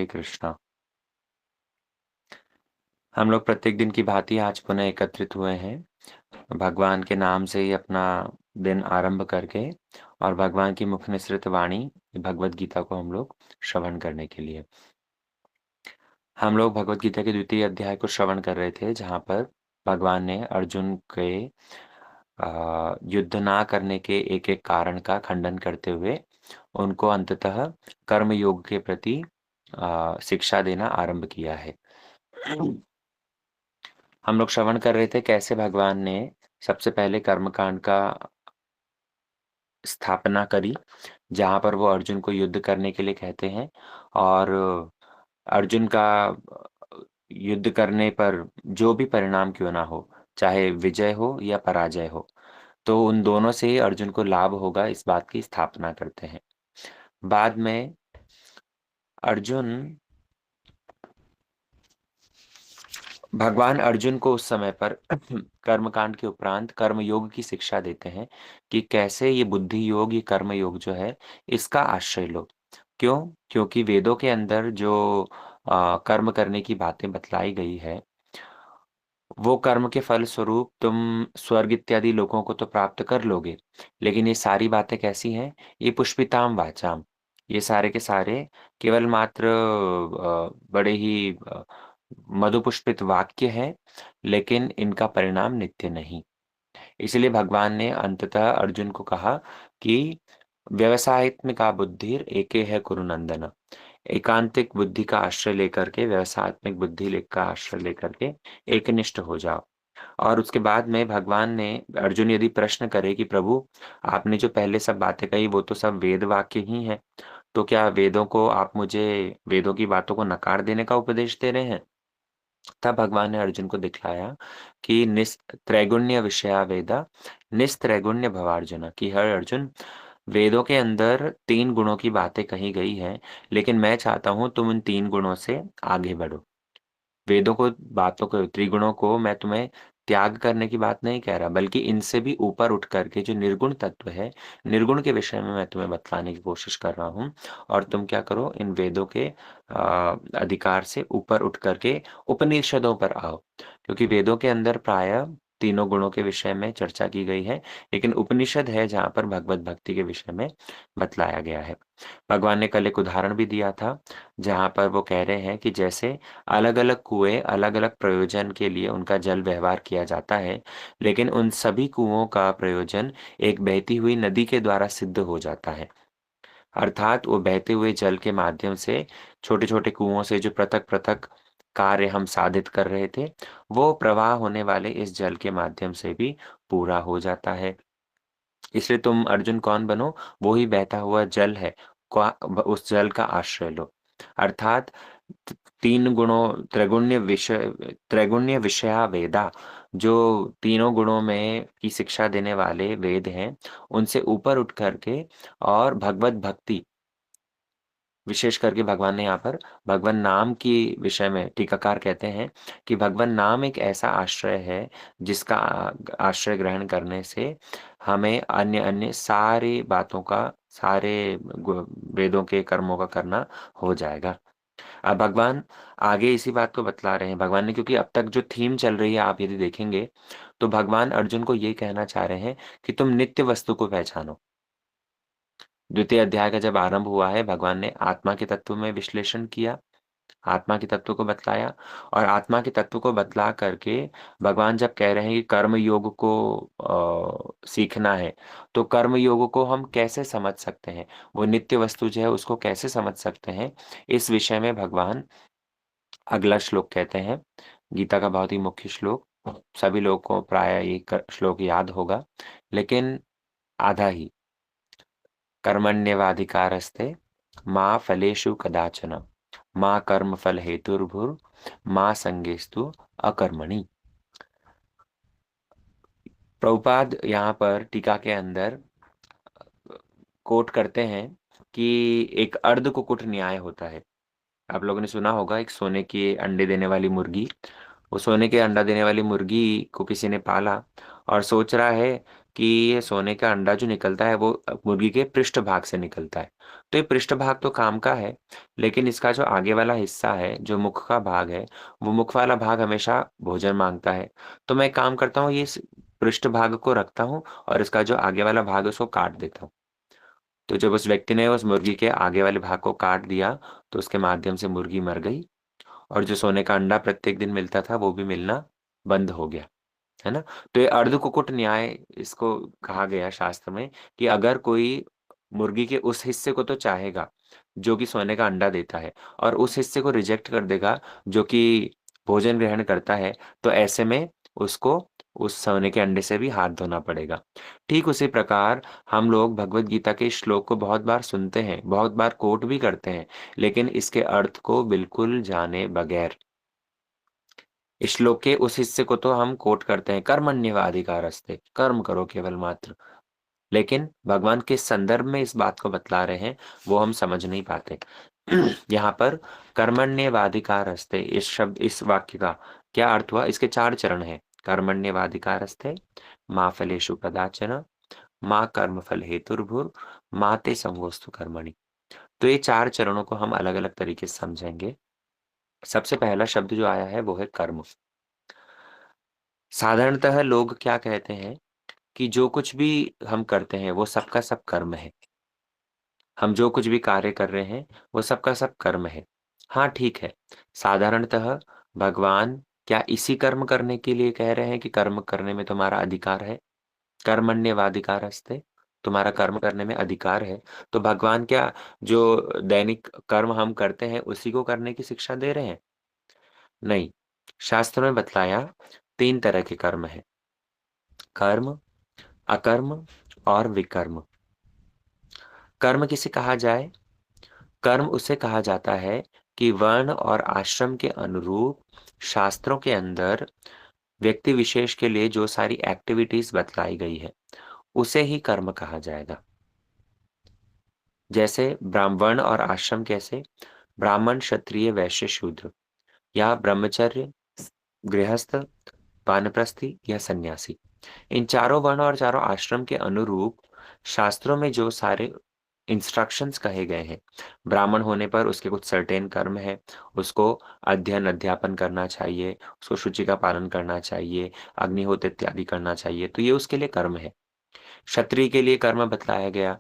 कृष्णा। हम लोग प्रत्येक दिन की भांति आज पुनः एकत्रित हुए हैं भगवान के नाम से ही अपना दिन आरंभ करके और भगवान की मुख निसृत वाणी भगवत गीता को हम लोग श्रवण करने के लिए। हम लोग भगवत गीता के द्वितीय अध्याय को श्रवण कर रहे थे, जहाँ पर भगवान ने अर्जुन के युद्ध ना करने के एक एक कारण का खंडन करते हुए उनको अंततः कर्म योग के प्रति शिक्षा देना आरंभ किया है। हम लोग श्रवण कर रहे थे कैसे भगवान ने सबसे पहले कर्मकांड का स्थापना करी, जहाँ पर वो अर्जुन को युद्ध करने के लिए कहते हैं और अर्जुन का युद्ध करने पर जो भी परिणाम क्यों ना हो, चाहे विजय हो या पराजय हो, तो उन दोनों से ही अर्जुन को लाभ होगा, इस बात की स्थापना करते हैं। बाद में अर्जुन भगवान अर्जुन को उस समय पर कर्मकांड के उपरांत कर्म योग की शिक्षा देते हैं कि कैसे ये बुद्धि योग, ये कर्म योग जो है, इसका आश्रय लो। क्यों? क्योंकि वेदों के अंदर जो कर्म करने की बातें बतलाई गई है, वो कर्म के फल स्वरूप तुम स्वर्ग इत्यादि लोगों को तो प्राप्त कर लोगे, लेकिन ये सारी बातें कैसी हैं? ये पुष्पिताम वाचाम, ये सारे के सारे केवल मात्र बड़े ही मधुपुष्पित वाक्य हैं, लेकिन इनका परिणाम नित्य नहीं। इसलिए भगवान ने अंततः अर्जुन को कहा कि व्यवसायत्मिका बुद्धिर एके है कुरुनंदन, एकांतिक बुद्धि का आश्रय लेकर के, व्यवसायत्मिक का आश्रय लेकर के एकनिष्ठ हो जाओ। और उसके बाद में भगवान ने, अर्जुन यदि प्रश्न करे कि प्रभु, आपने जो पहले सब बातें कही वो तो सब वेद वाक्य ही हैं, तो क्या वेदों को आप मुझे, वेदों की बातों को नकार देने का उपदेश दे रहे हैं? तब भगवान ने अर्जुन को दिखलाया कि त्रैगुण्य विषया वेदा निस्त्रैगुण्य भवार्जुन, कि हर अर्जुन, वेदों के अंदर 3 गुणों की बातें कही गई हैं, लेकिन मैं चाहता हूँ तुम उन 3 गुणों से आगे बढ़ो। वेदों को, बातों को, त्रिगुणों को मैं तुम्हें त्याग करने की बात नहीं कह रहा, बल्कि इनसे भी ऊपर उठ करके जो निर्गुण तत्व है, निर्गुण के विषय में मैं तुम्हें बतलाने की कोशिश कर रहा हूँ। और तुम क्या करो, इन वेदों के अधिकार से ऊपर उठ करके उपनिषदों पर आओ, क्योंकि वेदों के अंदर प्राय तीनों गुणों के विषय में चर्चा की गई है, लेकिन उपनिषद है जहाँ पर भगवत भक्ति के विषय में बतलाया गया है। भगवान ने कल एक उदाहरण भी दिया था, जहाँ पर वो कह रहे हैं कि जैसे अलग-अलग कुएँ अलग-अलग प्रयोजन के लिए उनका जल व्यवहार किया जाता है, लेकिन उन सभी कुओं का प्रयोजन एक बहती हुई नदी के द्वारा सिद्ध हो जाता है। अर्थात वो बहते हुए जल के माध्यम से छोटे-छोटे कुओं से जो पृथक-पृथक कार्य हम साधित कर रहे थे, वो प्रवाह होने वाले इस जल के माध्यम से भी पूरा हो जाता है। इसलिए तुम अर्जुन कौन बनो? वो ही बहता हुआ जल है, उस जल का आश्रय लो। अर्थात 3 गुणों, त्रैगुण्य विषया वेदा, जो तीनों गुणों में की शिक्षा देने वाले वेद हैं, उनसे ऊपर उठ करके और भगवत भक्ति, विशेष करके भगवान ने यहाँ पर भगवान नाम की विषय में टीकाकार कहते हैं कि भगवान नाम एक ऐसा आश्रय है, जिसका आश्रय ग्रहण करने से हमें अन्य-अन्य सारी बातों का, सारे वेदों के कर्मों का करना हो जाएगा। अब भगवान आगे इसी बात को बतला रहे हैं। भगवान ने, क्योंकि अब तक जो थीम चल रही है आप यदि देखेंगे, तो भगवान अर्जुन को ये कहना चाह रहे हैं कि तुम नित्य वस्तु को पहचानो। द्वितीय अध्याय का जब आरंभ हुआ है, भगवान ने आत्मा के तत्व में विश्लेषण किया, आत्मा के तत्व को बतलाया, और आत्मा के तत्व को बतला करके भगवान जब कह रहे हैं कि कर्म योग को सीखना है, तो कर्म योग को हम कैसे समझ सकते हैं, वो नित्य वस्तु जो है उसको कैसे समझ सकते हैं, इस विषय में भगवान अगला श्लोक कहते हैं। गीता का बहुत ही मुख्य श्लोक, सभी लोगों को प्राय ये श्लोक याद होगा, लेकिन आधा ही। कर्मण्येवाधिकारस्ते मा फलेषु कदाचन, मा कर्मफल हेतुर्भुर मा संगेस्तु अकर्मणि। प्रभुपाद यहाँ पर टीका के अंदर कोट करते हैं कि एक अर्ध कुकुट न्याय होता है। आप लोगों ने सुना होगा, एक सोने के अंडे देने वाली मुर्गी, वो सोने के अंडा देने वाली मुर्गी को किसी ने पाला और सोच रहा है कि ये सोने का अंडा जो निकलता है वो मुर्गी के पृष्ठ भाग से निकलता है। तो ये पृष्ठ भाग तो काम का है, लेकिन इसका जो आगे वाला हिस्सा है, जो मुख का भाग है, वो मुख वाला भाग हमेशा भोजन माँगता है। तो मैं एक काम करता हूँ, ये इस पृष्ठ भाग को रखता हूँ और इसका जो आगे वाला भाग है उसको काट देता हूँ। तो जब उस व्यक्ति ने उस मुर्गी के आगे वाले भाग को काट दिया, तो उसके माध्यम से मुर्गी मर गई और जो सोने का अंडा प्रत्येक दिन मिलता था, वो भी मिलना बंद हो गया। है ना? तो ये अर्ध कुक्कुट न्याय इसको कहा गया शास्त्र में कि अगर कोई मुर्गी के उस हिस्से को तो चाहेगा, जो कि सोने का अंडा देता है और उस हिस्से को रिजेक्ट कर देगा, जो कि भोजन ग्रहण करता है, तो ऐसे में उसको उस सोने के अंडे से भी हाथ धोना पड़ेगा। ठीक उसी प्रकार हम लोग भगवद गीता के इस श्लोक को बहुत बार सुनते हैं, बहुत बार कोट भी करते हैं, लेकिन इसके अर्थ को बिल्कुल जाने बगैर श्लोक के उस हिस्से को तो हम कोट करते हैं, कर्मण्येवाधिकारस्ते, कर्म करो केवल मात्र। लेकिन भगवान किस संदर्भ में इस बात को बतला रहे हैं, वो हम समझ नहीं पाते। यहाँ पर कर्मण्येवाधिकारस्ते इस शब्द इस वाक्य का क्या अर्थ हुआ? इसके 4 चरण हैं। कर्मण्येवाधिकारस्ते, मा फलेषु कदाचन, मा कर्मफल हेतुर्भुर्, मा ते संगोऽस्तु कर्मणि। तो ये 4 चरणों को हम अलग-अलग तरीके से समझेंगे। सबसे पहला शब्द जो आया है वो है कर्म। साधारणतः लोग क्या कहते हैं कि जो कुछ भी हम करते हैं वो सब का सब कर्म है। हम जो कुछ भी कार्य कर रहे हैं वो सब का सब कर्म है। हाँ, ठीक है। साधारणतः भगवान क्या इसी कर्म करने के लिए कह रहे हैं कि कर्म करने में तुम्हारा अधिकार है? कर्मण्येवाधिकारस्ते, तुम्हारा कर्म करने में अधिकार है। तो भगवान क्या जो दैनिक कर्म हम करते हैं उसी को करने की शिक्षा दे रहे हैं? नहीं। शास्त्र में बतलाया 3 तरह के कर्म हैं। कर्म, अकर्म और विकर्म। कर्म किसे कहा जाए? कर्म उसे कहा जाता है कि वर्ण और आश्रम के अनुरूप शास्त्रों के अंदर व्यक्ति विशेष के लिए जो सारी एक्टिविटीज बतलाई गई है, उसे ही कर्म कहा जाएगा। जैसे ब्राह्मण और आश्रम कैसे? ब्राह्मण, क्षत्रिय, वैश्य, शूद्र या ब्रह्मचर्य, गृहस्थ, वानप्रस्थी या सन्यासी। इन चारों वर्ण और चारों आश्रम के अनुरूप शास्त्रों में जो सारे इंस्ट्रक्शंस कहे गए हैं, ब्राह्मण होने पर उसके कुछ सर्टेन कर्म है, उसको अध्ययन अध्यापन करना चाहिए, उसको शुचि का पालन करना चाहिए, अग्निहोत्र इत्यादि करना चाहिए, तो ये उसके लिए कर्म है। क्षत्रिय के लिए कर्म बतलाया गया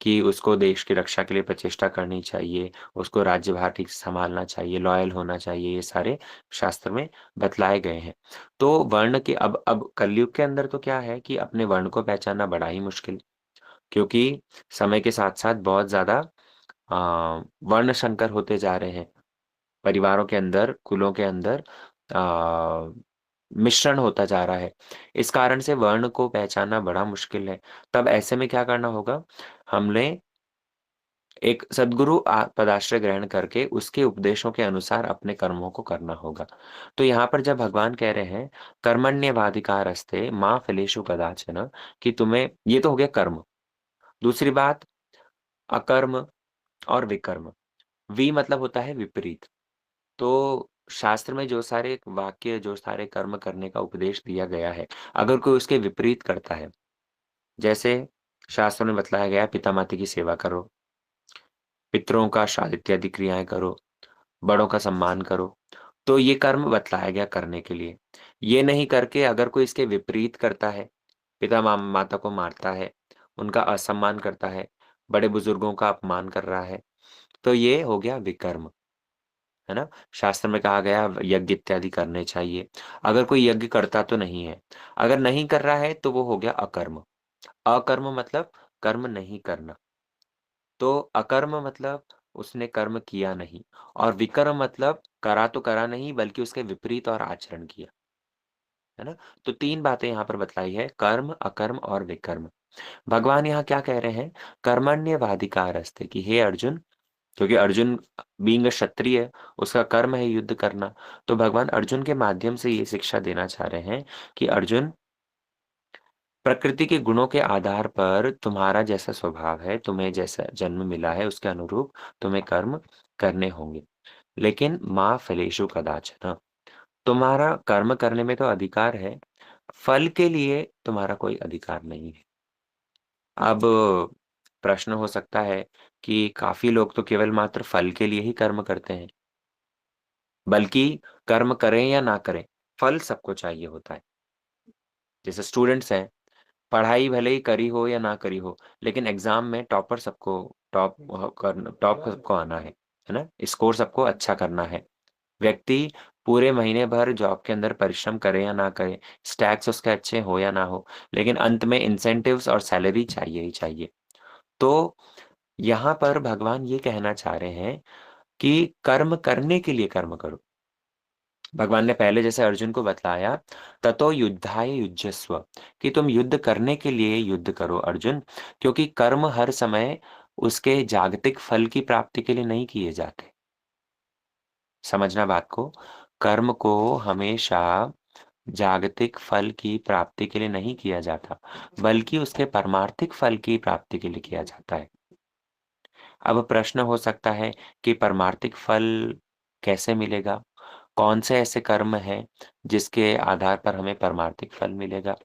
कि उसको देश की रक्षा के लिए प्रचेष्टा करनी चाहिए, उसको राज्यभार ठीक से सँभालना चाहिए, लॉयल होना चाहिए, ये सारे शास्त्र में बतलाए गए हैं। तो वर्ण के अब कलयुग के अंदर तो क्या है कि अपने वर्ण को पहचानना बड़ा ही मुश्किल, क्योंकि समय के साथ-साथ बहुत ज़्यादा अ, वर्ण संकर होते जा रहे हैं। परिवारों के अंदर, कुलों के अंदर मिश्रण होता जा रहा है। इस कारण से वर्ण को पहचानना बड़ा मुश्किल है। तब ऐसे में क्या करना होगा? हमने एक सद्गुरु पदाश्रय ग्रहण करके उसके उपदेशों के अनुसार अपने कर्मों को करना होगा। तो यहाँ पर जब भगवान कह रहे हैं, कर्मण्येवाधिकारस्ते मा फलेषु कदाचन, कि तुम्हें ये तो हो गया कर्म। दूसरी बात अकर्म और विकर्म। वि मतलब होता है विपरीत। तो शास्त्र में जो सारे वाक्य, जो सारे कर्म करने का उपदेश दिया गया है, अगर कोई उसके विपरीत करता है, जैसे शास्त्रों में बतलाया गया है पिता-माता की सेवा करो, पितरों का श्राद्ध इत्यादि क्रियाएँ करो, बड़ों का सम्मान करो, तो ये कर्म बतलाया गया करने के लिए। ये नहीं करके अगर कोई इसके विपरीत करता है, पिता-माता को मारता है, उनका असम्मान करता है, बड़े-बुजुर्गों का अपमान कर रहा है, तो ये हो गया विकर्म। है ना? शास्त्र में कहा गया यज्ञ इत्यादि करने चाहिए। अगर कोई यज्ञ करता तो नहीं है। अगर नहीं कर रहा है तो वो हो गया अकर्म। अकर्म मतलब कर्म नहीं करना। तो अकर्म मतलब उसने कर्म किया नहीं और विकर्म मतलब करा तो करा नहीं बल्कि उसके विपरीत और आचरण किया। है ना? तो 3 बातें यहाँ पर बतलाई है कर्म, अकर्म और विकर्म। भगवान यहाँ क्या कह रहे हैं? कर्मण्येवाधिकारस्ते कि हे अर्जुन, क्योंकि अर्जुन बीइंग अ क्षत्रिय उसका कर्म है युद्ध करना। तो भगवान अर्जुन के माध्यम से ये शिक्षा देना चाह रहे हैं कि अर्जुन, प्रकृति के गुणों के आधार पर तुम्हारा जैसा स्वभाव है, तुम्हें जैसा जन्म मिला है उसके अनुरूप तुम्हें कर्म करने होंगे। लेकिन मा फलेषु कदाचन, तुम्हारा कर्म करने में तो अधिकार है, फल के लिए तुम्हारा कोई अधिकार नहीं है। अब प्रश्न हो सकता है कि काफ़ी लोग तो केवल मात्र फल के लिए ही कर्म करते हैं, बल्कि कर्म करें या ना करें, फल सबको चाहिए होता है। जैसे स्टूडेंट्स हैं, पढ़ाई भले ही करी हो या ना करी हो, लेकिन एग्ज़ाम में टॉप सबको आना है ना? स्कोर सबको अच्छा करना है। व्यक्ति पूरे महीने भर जॉब के अंदर परिश्रम करे या ना करे, स्टैट्स उसके अच्छे हो या ना हो, लेकिन अंत में इंसेंटिव्स और सैलरी चाहिए ही चाहिए। तो यहाँ पर भगवान ये कहना चाह रहे हैं कि कर्म करने के लिए कर्म करो। भगवान ने पहले जैसे अर्जुन को बतलाया, ततो युद्धाय युज्यस्व, कि तुम युद्ध करने के लिए युद्ध करो अर्जुन, क्योंकि कर्म हर समय उसके जागतिक फल की प्राप्ति के लिए नहीं किए जाते। समझना बात को, कर्म को हमेशा जागतिक फल की प्राप्ति के लिए नहीं किया जाता, बल्कि उसके पारमार्थिक फल की प्राप्ति के लिए किया जाता है। अब प्रश्न हो सकता है कि पारमार्थिक फल कैसे मिलेगा? कौन से ऐसे कर्म हैं जिसके आधार पर हमें पारमार्थिक फल मिलेगा?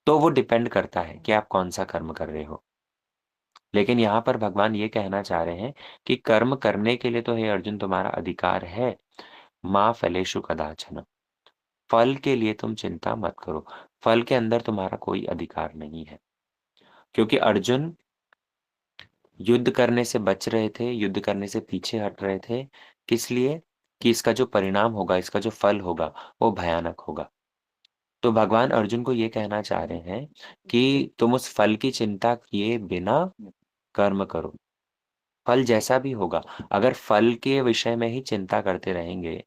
तो वो डिपेंड करता है कि आप कौन-सा कर्म कर रहे हो। लेकिन यहाँ पर भगवान ये कहना चाह रहे हैं कि कर्म करने के लिए तो हे अर्जुन तुम्हारा अधिकार है, मा फलेषु कदाचन। फल के लिए तुम चिंता मत करो। फल के अंदर तुम्हारा कोई अधिकार नहीं है। क्योंकि अर्जुन युद्ध करने से बच रहे थे, युद्ध करने से पीछे हट रहे थे। किस लिए? कि इसका जो परिणाम होगा, इसका जो फल होगा, वो भयानक होगा। तो भगवान अर्जुन को ये कहना चाह रहे हैं कि तुम उस फल की चिंता किए बिना कर्म करो। फल जैसा भी होगा, अगर फल के विषय में ही चिंता करते रहेंगे,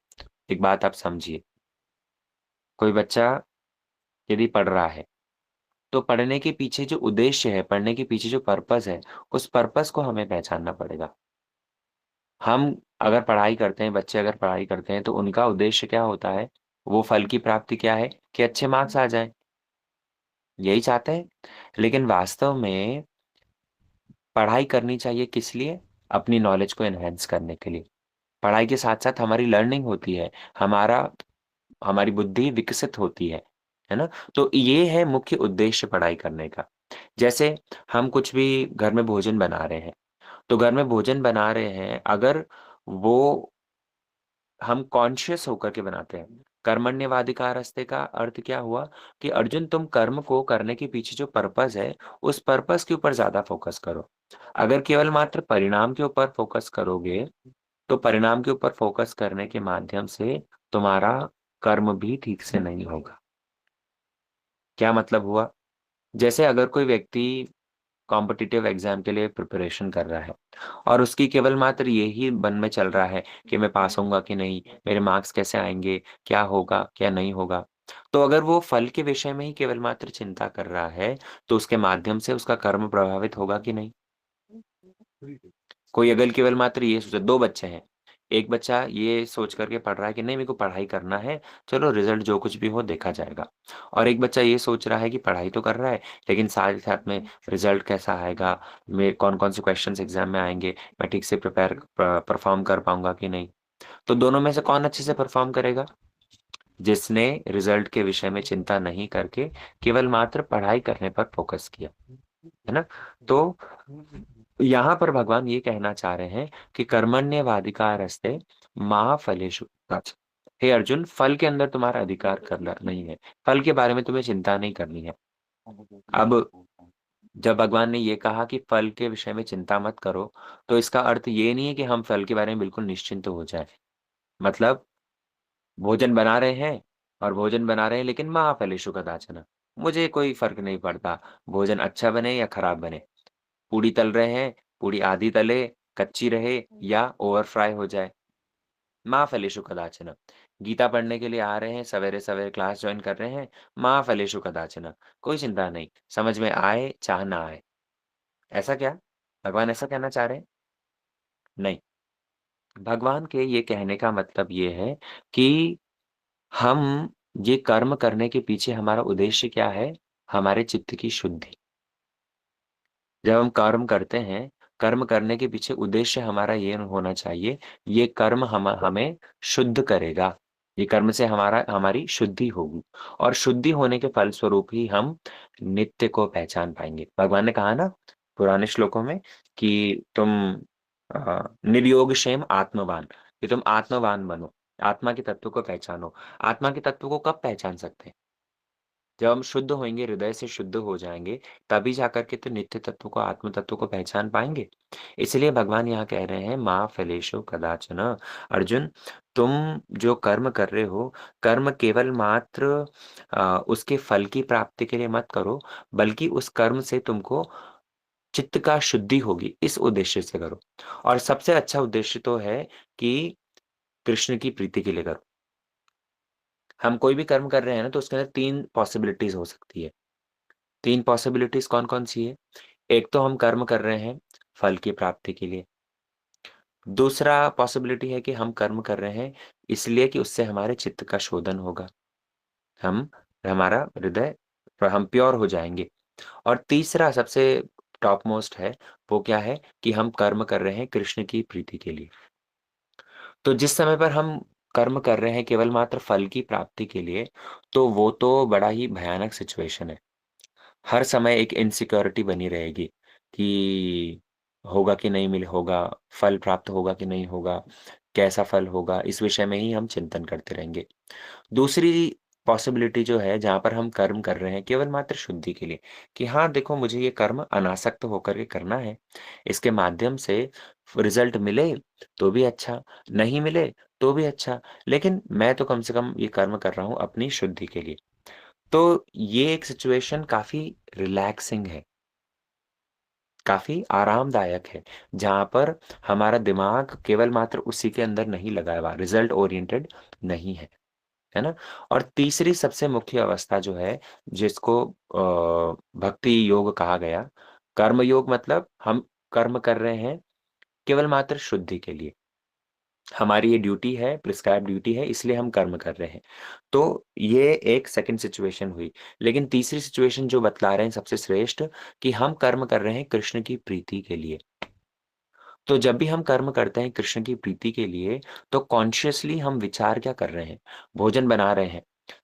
एक बात आप समझिए, कोई बच्चा यदि पढ़ रहा है, तो पढ़ने के पीछे जो उद्देश्य है, पढ़ने के पीछे जो पर्पज़ है, उस पर्पज़ को हमें पहचानना पड़ेगा। हम अगर पढ़ाई करते हैं, बच्चे अगर पढ़ाई करते हैं, तो उनका उद्देश्य क्या होता है? वो फल की प्राप्ति क्या है? कि अच्छे मार्क्स आ जाएँ, यही चाहते हैं। लेकिन वास्तव में पढ़ाई करनी चाहिए किस लिए? अपनी नॉलेज को एनहांस करने के लिए। पढ़ाई के साथ-साथ हमारी लर्निंग होती है, हमारा हमारी बुद्धि विकसित होती है ना? तो ये है मुख्य उद्देश्य पढ़ाई करने का। जैसे हम कुछ भी घर में भोजन बना रहे हैं, तो घर में भोजन बना रहे हैं, अगर वो हम कॉन्शियस होकर के बनाते हैं। कर्मण्यवाधिकारस्ते का अर्थ क्या हुआ कि अर्जुन तुम कर्म को करने के पीछे जो पर्पज़ है, उस पर्पज़ के ऊपर ज़्यादा फ़ोकस करो। अगर केवल मात्र परिणाम के ऊपर फ़ोकस करोगे, तो परिणाम के ऊपर फ़ोकस करने के माध्यम से तुम्हारा कर्म भी ठीक से नहीं होगा। क्या मतलब हुआ? जैसे अगर कोई व्यक्ति कॉम्पिटिटिव एग्ज़ाम के लिए प्रिपरेशन कर रहा है और उसकी केवल मात्र यही मन में चल रहा है कि मैं पास होऊँगा कि नहीं? मेरे मार्क्स कैसे आएँगे? क्या होगा? क्या नहीं होगा? तो अगर वो फल के विषय में ही केवल मात्र चिंता कर रहा है, तो उसके माध्यम से उसका कर्म प्रभावित होगा कि नहीं? कोई अगर केवल मात्र ये सोचे 2 बच्चे हैं, एक बच्चा ये सोच कर के पढ़ रहा है कि नहीं मेरे को पढ़ाई करना है, चलो रिज़ल्ट जो कुछ भी हो देखा जाएगा। और एक बच्चा ये सोच रहा है कि पढ़ाई तो कर रहा है, लेकिन साथ ही साथ में रिज़ल्ट कैसा आएगा, मैं कौन-कौन से क्वेश्चन्स एग्ज़ाम में आएँगे, मैं ठीक से परफ़ॉर्म कर पाऊँगा कि नहीं? तो दोनों में से कौन अच्छे से परफ़ॉर्म करेगा? जिसने रिज़ल्ट के विषय में चिंता नहीं करके केवल मात्र पढ़ाई करने पर फ़ोकस किया, है ना? तो यहाँ पर भगवान ये कहना चाह रहे हैं कि कर्मण्येवाधिकारस्ते मा फलेषु कदाचन। हे अर्जुन, फल के अंदर तुम्हारा अधिकार करना नहीं है। फल के बारे में तुम्हें चिंता नहीं करनी है। अब जब भगवान ने ये कहा कि फल के विषय में चिंता मत करो, तो इसका अर्थ ये नहीं है कि हम फल के बारे में बिल्कुल निश्चिंत हो जाएँ। मतलब भोजन बना रहे हैं और भोजन बना रहे हैं लेकिन मा फलेषु कदाचन। मुझे कोई फ़र्क नहीं पड़ता, भोजन अच्छा बने या खराब बने। पूड़ी तल रहे हैं, पूड़ी आधी तले, कच्ची रहे या ओवर फ्राई हो जाए। माँ फलेषु कदाचन। गीता पढ़ने के लिए आ रहे हैं, सवेरे-सवेरे क्लास जॉइन कर रहे हैं, माँ फलेषु कदाचन। कोई चिंता नहीं, समझ में आए, चाहे ना आए। ऐसा क्या? भगवान ऐसा कहना चाह रहे हैं? नहीं। भगवान के ये कहने का मतलब ये है कि हम ये कर्म करने के पीछे हमारा उद्देश्य क्या है? हमारे चित्त की शुद्धि। जब हम कर्म करते हैं, कर्म करने के पीछे उद्देश्य हमारा ये होना चाहिए, ये कर्म हमें शुद्ध करेगा। ये कर्म से हमारी शुद्धि होगी और शुद्धि होने के फलस्वरूप ही हम नित्य को पहचान पाएँगे। भगवान ने कहा ना पुराने श्लोकों में कि तुम निर्योगक्षेम आत्मवान, कि तुम आत्मवान बनो, आत्मा के तत्व को पहचानो। आत्मा के तत्व को कब पहचान सकते हैं? जब हम शुद्ध होएँगे, हृदय से शुद्ध हो जाएँगे, तभी जाकर के तो नित्य तत्व को, आत्म तत्व को पहचान पाएँगे। इसलिए भगवान यहाँ कह रहे हैं, "मा फलेषु कदाचन" अर्जुन, तुम जो कर्म कर रहे हो, कर्म केवल मात्र उसके फल की प्राप्ति के लिए मत करो, बल्कि उस कर्म से तुमको चित्त का शुद्धि होगी, इस उद्देश्य से करो। और सबसे अच्छा उद्देश्य तो है कि कृष्ण की प्रीति के लिए करो। हम कोई भी कर्म कर रहे हैं ना, तो उसके अंदर 3 पॉसिबिलिटीज़ हो सकती है। 3 पॉसिबिलिटीज़ कौन-कौन सी है? एक तो हम कर्म कर रहे हैं फल की प्राप्ति के लिए। दूसरा पॉसिबिलिटी है कि हम कर्म कर रहे हैं इसलिए कि उससे हमारे चित्त का शोधन होगा। हम हमारा हृदय हम प्योर हो जाएँगे। और तीसरा सबसे टॉप मोस्ट है, वो क्या है कि हम कर्म कर रहे हैं कृष्ण की प्रीति के लिए। तो जिस समय पर हम कर्म कर रहे हैं केवल मात्र फल की प्राप्ति के लिए, तो वो तो बड़ा ही भयानक सिचुएशन है। हर समय एक इनसिक्योरिटी बनी रहेगी कि होगा कि नहीं होगा, फल प्राप्त होगा कि नहीं होगा, कैसा फल होगा, इस विषय में ही हम चिंतन करते रहेंगे। दूसरी पॉसिबिलिटी जो है जहाँ पर हम कर्म कर रहे हैं केवल मात्र शुद्धि के लिए, कि हाँ, देखो मुझे ये कर्म अनासक्त होकर के करना है। इसके माध्यम से रिज़ल्ट मिले तो भी अच्छा, नहीं मिले तो भी अच्छा, लेकिन मैं तो कम से कम ये कर्म कर रहा हूँ अपनी शुद्धि के लिए। तो ये एक सिचुएशन काफ़ी रिलैक्सिंग है, काफ़ी आरामदायक है, जहाँ पर हमारा दिमाग केवल मात्र उसी के अंदर नहीं लगा हुआ, रिज़ल्ट ओरिएंटेड नहीं है ना? और तीसरी सबसे मुख्य अवस्था जो है, जिसको भक्ति योग कहा गया, कर्म योग मतलब हम कर्म कर रहे हैं केवल मात्र शुद्धि के लिए। हमारी ये ड्यूटी है, प्रिस्क्राइब्ड ड्यूटी है, इसलिए हम कर्म कर रहे हैं। तो ये एक सेकंड सिचुएशन हुई। लेकिन तीसरी सिचुएशन जो बतला रहे हैं सबसे श्रेष्ठ, कि हम कर्म कर रहे हैं कृष्ण की प्रीति के लिए। तो जब भी हम कर्म करते हैं कृष्ण की प्रीति के लिए, तो कॉन्शियसली हम विचार क्या कर रहे हैं? भोजन बना रहे हैं।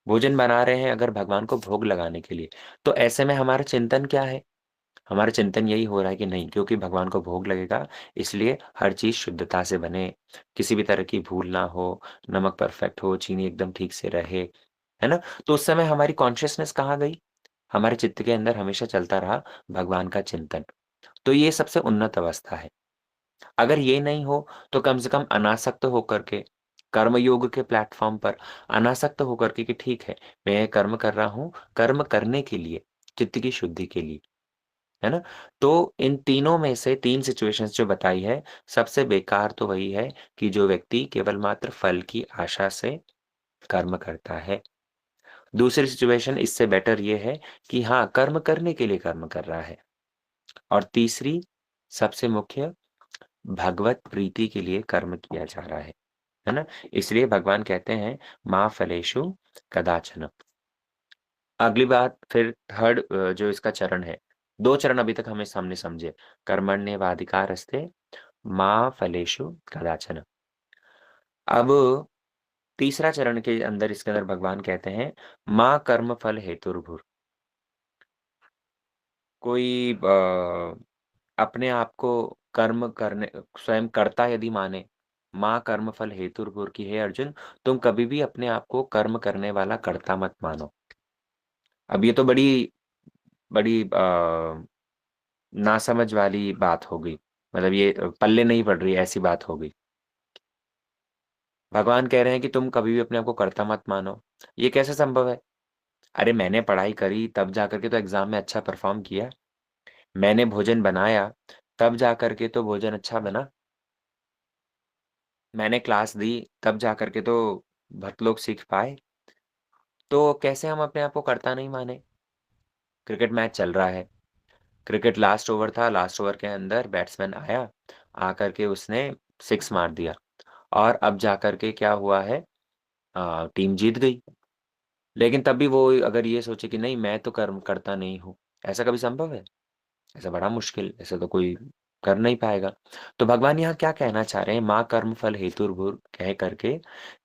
भोजन बना रहे हैं अगर भगवान को भोग लगाने के लिए, तो ऐसे में हमारा चिंतन क्या है? हमारा चिंतन यही हो रहा है कि नहीं, क्योंकि भगवान को भोग लगेगा, इसलिए हर चीज़ शुद्धता से बने, किसी भी तरह की भूल ना हो, नमक परफेक्ट हो, चीनी एकदम ठीक से रहे, है ना? तो उस समय हमारी कॉन्शसनेस कहाँ गई? हमारे चित्त के अंदर हमेशा चलता रहा भगवान का चिंतन। तो ये सबसे उन्नत अवस्था है। अगर ये नहीं हो, तो कम से कम अनासक्त होकर के, कर्मयोग के प्लेटफ़ॉर्म पर अनासक्त होकर के कि ठीक है, मैं ये कर्म कर रहा हूँ, कर्म करने के लिए, चित्त की शुद्धि के लिए, है ना? तो इन तीनों में से 3 सिचुएशंस जो बताई है, सबसे बेकार तो वही है कि जो व्यक्ति केवल मात्र फल की आशा से कर्म करता है। दूसरी सिचुएशन इससे बेटर ये है कि हाँ, कर्म करने के लिए कर्म कर रहा है। और तीसरी सबसे मुख्य, भगवत प्रीति के लिए कर्म किया जा रहा है ना? इसलिए भगवान कहते हैं, "मा फलेषु कदाचन"। अगली बात फिर थर्ड जो इसका चरण है, 2 चरण अभी तक हमें हमने समझे, कर्मण्येवाधिकारस्ते मा फलेषु कदाचन। अब तीसरा चरण के अंदर इसके अंदर भगवान कहते हैं, "मा कर्मफल हेतुर्भुर"। कोई अपने आप को कर्म करने स्वयं कर्ता यदि माने, माँ कर्मफल हेतुर्भुर, कि हे अर्जुन, तुम कभी भी अपने आप को कर्म करने वाला कर्ता मत मानो। अब ये तो बड़ी बड़ी नासमझ वाली बात हो गई। मतलब ये पल्ले नहीं पड़ रही, ऐसी बात हो गई। भगवान कह रहे हैं कि तुम कभी भी अपने आप को कर्ता मत मानो। ये कैसे संभव है? अरे मैंने पढ़ाई करी तब जाकर के तो एग्ज़ाम में अच्छा परफ़ॉर्म किया। मैंने भोजन बनाया, तब जाकर के तो भोजन अच्छा बना। मैंने क्लास दी, तब जाकर के तो बहुत लोग सीख पाए। तो कैसे हम अपने आप को कर्ता नहीं माने? क्रिकेट मैच चल रहा है, क्रिकेट लास्ट ओवर था, लास्ट ओवर के अंदर बैट्समैन आया, आकर के उसने 6 मार दिया और अब जाकर के क्या हुआ है, टीम जीत गई। लेकिन तब भी वो अगर ये सोचे कि नहीं मैं तो कर्म करता नहीं हूँ, ऐसा कभी संभव है? ऐसा बड़ा मुश्किल, ऐसा तो कोई कर नहीं पाएगा। तो भगवान यहाँ क्या कहना चाह रहे हैं, माँ कर्म फल हेतुर्भुर कह करके,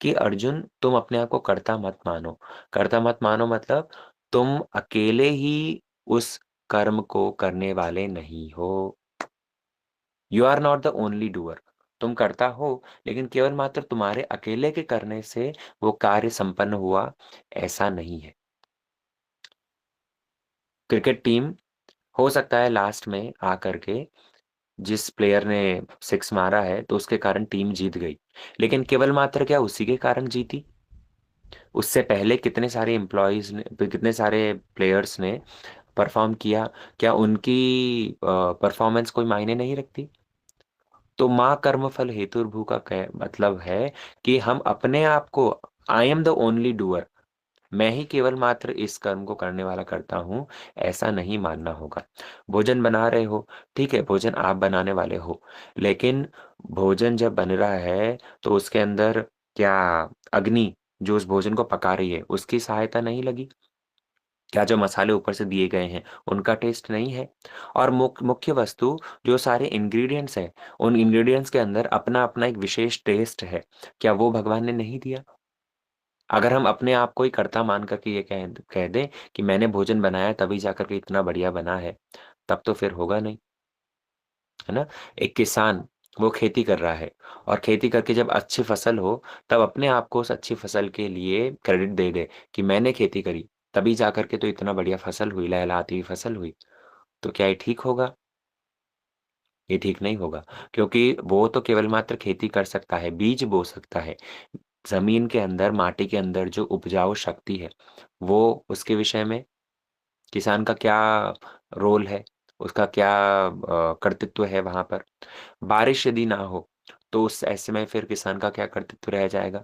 कि अर्जुन तुम अपने आप को कर्ता मत मानो। कर्ता मत मानो मतलब तुम अकेले ही उस कर्म को करने वाले नहीं हो। You are not the only doer. तुम करता हो, लेकिन केवल मात्र तुम्हारे अकेले के करने से वो कार्य संपन्न हुआ, ऐसा नहीं है। क्रिकेट टीम हो सकता है लास्ट में आकर के जिस प्लेयर ने सिक्स मारा है तो उसके कारण टीम जीत गई, लेकिन केवल मात्र क्या उसी के कारण जीती? उससे पहले कितने सारे एम्प्लॉयज ने, कितने सारे प्लेयर्स ने परफॉर्म किया, क्या उनकी परफॉर्मेंस कोई मायने नहीं रखती? तो माँ कर्मफल हेतुर्भू का मतलब है कि हम अपने आप को, I am the only doer, मैं ही केवल मात्र इस कर्म को करने वाला करता हूँ, ऐसा नहीं मानना होगा। भोजन बना रहे हो, ठीक है, भोजन आप बनाने वाले हो, लेकिन भोजन जब बन रहा है तो उसके अंदर क्या अग्नि जो उस भोजन को पका रही है उसकी सहायता नहीं लगी? क्या जो मसाले ऊपर से दिए गए हैं उनका टेस्ट नहीं है? और मुख्य वस्तु जो सारे इंग्रेडिएंट्स हैं, उन इंग्रेडिएंट्स के अंदर अपना अपना एक विशेष टेस्ट है, क्या वो भगवान ने नहीं दिया? अगर हम अपने आप को ही कर्ता मान करके ये कह दें कि मैंने भोजन बनाया तभी जाकर के इतना बढ़िया बना है, तब तो फिर होगा नहीं, है ना? एक किसान वो खेती कर रहा है, और खेती करके जब अच्छी फसल हो, तब अपने आप को उस अच्छी फसल के लिए क्रेडिट दे दे कि मैंने खेती करी, तभी जाकर के तो इतना बढ़िया फसल हुई, लहलहाती हुई फसल हुई। तो क्या ये ठीक होगा? ये ठीक नहीं होगा, क्योंकि वो तो केवल मात्र खेती कर सकता है, बीज बो सकता है। ज़मीन के अंदर, माटी के अंदर जो उपजाऊ शक्ति है, वो उसके विषय में किसान का क्या रोल है? उसका क्या कर्तृत्व है वहाँ पर? बारिश यदि ना हो, तो उस ऐसे में फिर किसान का क्या कर्तृत्व रह जाएगा?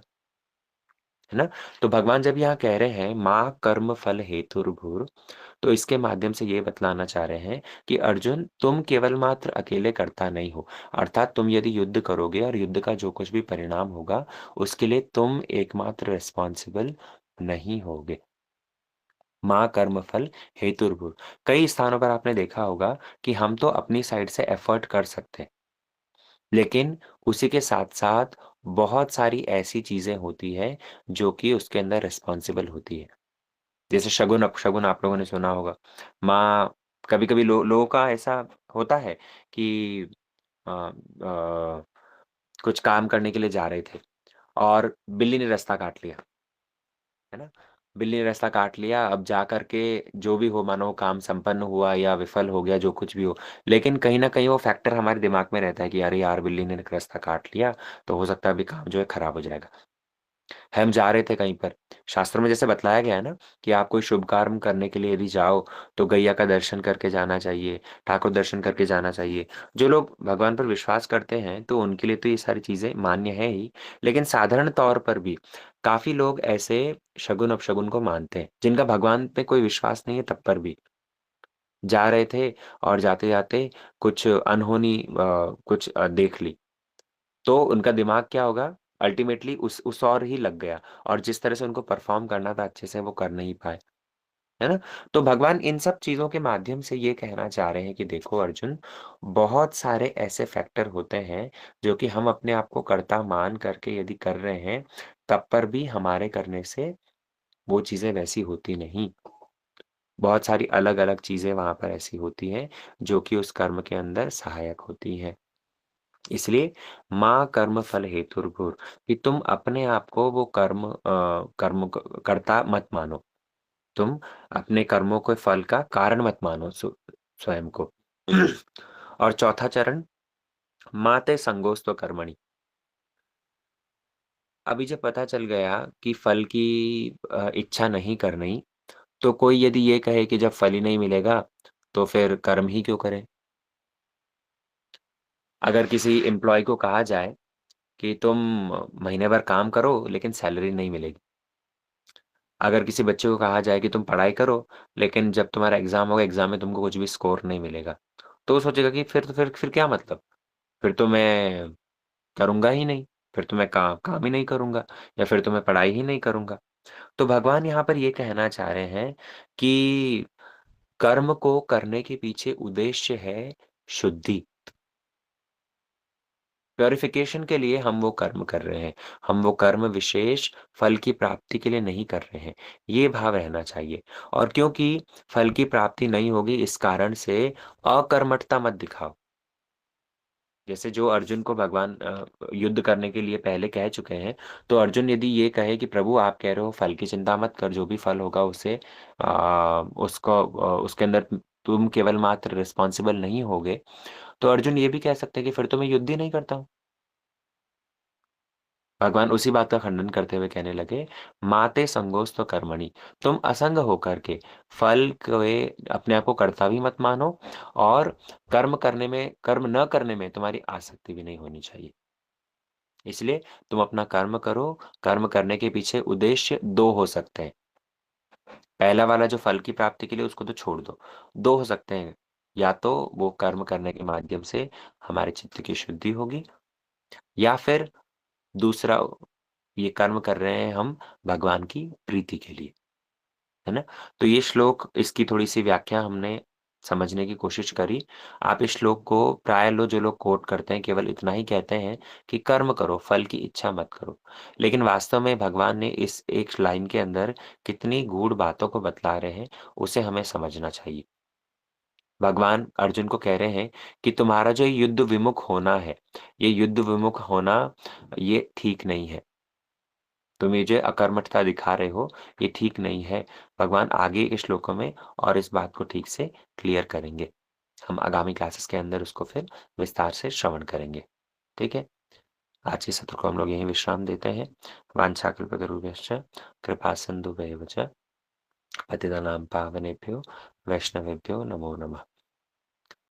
है ना? तो भगवान जब यहाँ कह रहे हैं, "माँ कर्म फल हेतुर्भुर", तो इसके माध्यम से ये बतलाना चाह रहे हैं कि अर्जुन, तुम केवल मात्र अकेले कर्ता नहीं हो। अर्थात तुम यदि युद्ध करोगे और युद्ध का जो कुछ भी परिणाम होगा, उसके लिए तुम एकमात्र रिस्पॉन्सिबल नहीं होगे। माँ कर्मफल हेतुर्भुर। कई स्थानों पर आपने देखा होगा कि हम तो अपनी साइड से एफर्ट कर सकते हैं, लेकिन उसी के साथ-साथ बहुत सारी ऐसी चीज़ें होती हैं, जो कि उसके अंदर रिस्पॉन्सिबल होती है। जैसे शगुन, अपशगुन आप लोगों ने सुना होगा। माँ, कभी-कभी लोगों का ऐसा होता है कि कुछ काम करने के लिए जा रहे थे और बिल्ली ने रास्ता काट लिया, है ना? बिल्ली ने रास्ता काट लिया, अब जा कर के जो भी हो, मानो काम संपन्न हुआ या विफल हो गया, जो कुछ भी हो। लेकिन कहीं न कहीं वो फैक्टर हमारे दिमाग में रहता है कि अरे यार! बिल्ली ने रास्ता काट लिया, तो हो सकता है अभी काम जो है खराब हो जाएगा। हम जा रहे थे कहीं पर। शास्त्रों में जैसे बतलाया गया है ना कि आप कोई शुभ कर्म करने के लिए यदि जाओ, तो गैया का दर्शन करके जाना चाहिए, ठाकुर दर्शन करके जाना चाहिए। जो लोग भगवान पर विश्वास करते हैं, तो उनके लिए तो ये सारी चीज़ें मान्य है ही, लेकिन साधारण तौर पर भी काफ़ी लोग ऐसे शगुन-अपशगुन को मानते हैं, जिनका भगवान पे कोई विश्वास नहीं है तब पर भी। जा रहे थे और जाते-जाते कुछ अनहोनी कुछ देख ली। तो उनका दिमाग क्या होगा, अल्टीमेटली उस ओर ही लग गया, और जिस तरह से उनको परफ़ॉर्म करना था अच्छे से वो कर नहीं पाए, है ना? तो भगवान इन सब चीज़ों के माध्यम से ये कहना चाह रहे हैं कि देखो अर्जुन, बहुत सारे ऐसे फैक्टर होते हैं जो कि हम अपने आप को कर्ता मान करके यदि कर रहे हैं, तब पर भी हमारे करने से वो चीज़ें वैसी होती नहीं। बहुत सारी अलग-अलग चीज़ें वहाँ पर ऐसी होती हैं जो कि उस कर्म के अंदर सहायक होती हैं। इसलिए माँ कर्म फल हेतुर्भुर, कि तुम अपने आप को वो कर्म कर्ता मत मानो। तुम अपने कर्मों के फल का कारण मत मानो स्वयं को। और चौथा चरण, माँ ते संगोस्त्व कर्मणि। अभी जब पता चल गया कि फल की इच्छा नहीं करनी, तो कोई यदि ये कहे कि जब फल ही नहीं मिलेगा, तो फिर कर्म ही क्यों करें? अगर किसी एम्प्लॉयी को कहा जाए कि तुम महीने भर काम करो लेकिन सैलरी नहीं मिलेगी। अगर किसी बच्चे को कहा जाए कि तुम पढ़ाई करो, लेकिन जब तुम्हारा एग्ज़ाम होगा, एग्ज़ाम में तुमको कुछ भी स्कोर नहीं मिलेगा। तो वो सोचेगा कि फिर क्या मतलब? फिर तो मैं करूँगा ही नहीं, फिर तो मैं काम ही नहीं करूँगा, या फिर तो मैं पढ़ाई ही नहीं करूँगा। तो भगवान यहाँ पर ये कहना चाह रहे हैं कि कर्म को करने के पीछे उद्देश्य है शुद्धि। प्यूरिफिकेशन के लिए हम वो कर्म कर रहे हैं। हम वो कर्म विशेष फल की प्राप्ति के लिए नहीं कर रहे हैं। ये भाव रहना चाहिए और क्योंकि फल की प्राप्ति नहीं होगी इस कारण से अकर्मठता मत दिखाओ। जैसे जो अर्जुन को भगवान युद्ध करने के लिए पहले कह चुके हैं, तो अर्जुन यदि ये कहे कि प्रभु आप कह रहे हो फल की चिंता मत कर, जो भी फल होगा उसे उसके अंदर तुम केवल मात्र रिस्पॉन्सिबल नहीं होगे, तो अर्जुन ये भी कह सकते हैं कि फिर तो मैं युद्ध ही नहीं करता हूँ। भगवान उसी बात का खंडन करते हुए कहने लगे, माते संगोस्तु कर्मणि, तुम असंग होकर के फल के अपने आप को कर्ता भी मत मानो और कर्म न करने में तुम्हारी आसक्ति भी नहीं होनी चाहिए। इसलिए तुम अपना कर्म करो, कर्म करने के पीछे उद्देश्य 2 हो सकते हैं। पहला वाला जो फल की प्राप्ति के लिए उसको तो छोड़ दो। 2 हो सकते हैं, या तो वो कर्म करने के माध्यम से हमारे चित्त की शुद्धि होगी या फिर दूसरा ये कर्म कर रहे हैं हम भगवान की प्रीति के लिए, है ना? तो ये श्लोक इसकी थोड़ी-सी व्याख्या हमने समझने की कोशिश करी। आप इस श्लोक को प्राय लोग जो लोग कोट करते हैं केवल इतना ही कहते हैं कि कर्म करो, फल की इच्छा मत करो। लेकिन वास्तव में भगवान ने इस एक लाइन के अंदर कितनी गूढ़ बातों को बतला रहे हैं, उसे हमें समझना चाहिए। भगवान अर्जुन को कह रहे हैं कि तुम्हारा जो युद्ध विमुख होना है, ये युद्ध विमुख होना ये ठीक नहीं है। तुम ये जो अकर्मठता दिखा रहे हो, ये ठीक नहीं है। भगवान आगे के श्लोकों में और इस बात को ठीक से क्लियर करेंगे। हम आगामी क्लासेस के अंदर उसको फिर विस्तार से श्रवण करेंगे। ठीक है? आज के सत्र को हम लोग यहीं विश्राम देते हैं। वाञ्छाकल्पतरुभ्यश्च कृपा सिन्धुभ्येव च पतितानां पावनेभ्यो वैष्णवेभ्यो नमो नमः।